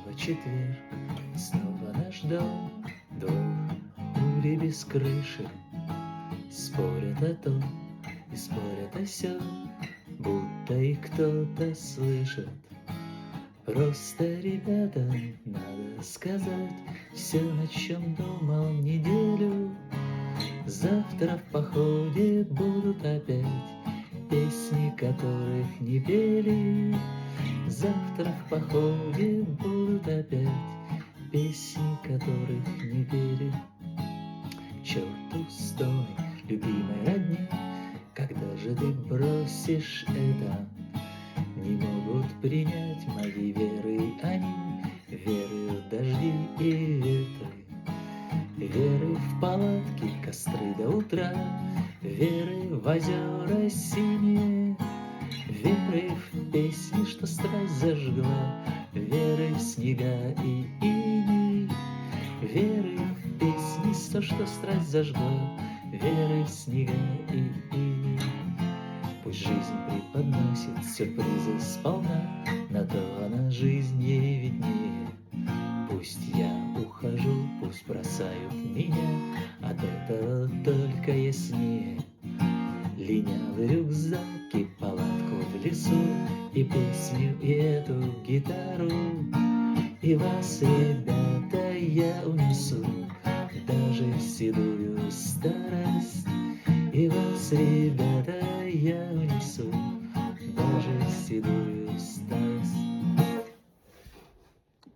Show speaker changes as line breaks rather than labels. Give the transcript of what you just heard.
Снова четверг, снова наш дом, двор, улей без крыши. Спорят о том и спорят о сём, будто и кто-то слышит. Просто, ребята, надо сказать все, о чем думал неделю. Завтра в походе будут опять песни, которых не пели. Завтра в походе будут опять песни, которых не пели. К черту стоны, любимой родни, когда же ты бросишь это? Не могут принять моей веры они, веры в дожди и ветры, веры в палатки, костры до утра, веры в озера синие, веры в песни, что страсть зажгла, веры в снега и иней, веры в песни, что страсть зажгла, веры в снега и иней. Пусть жизнь преподносит сюрпризы сполна, на то она жизнь ей виднее. Пусть я ухожу, пусть бросают меня, от этого только яснее. Линялый рюкзак и палатку в лесу, и песню, и эту гитару. И вас, ребята, я унесу даже в седую старость. И вас, ребята,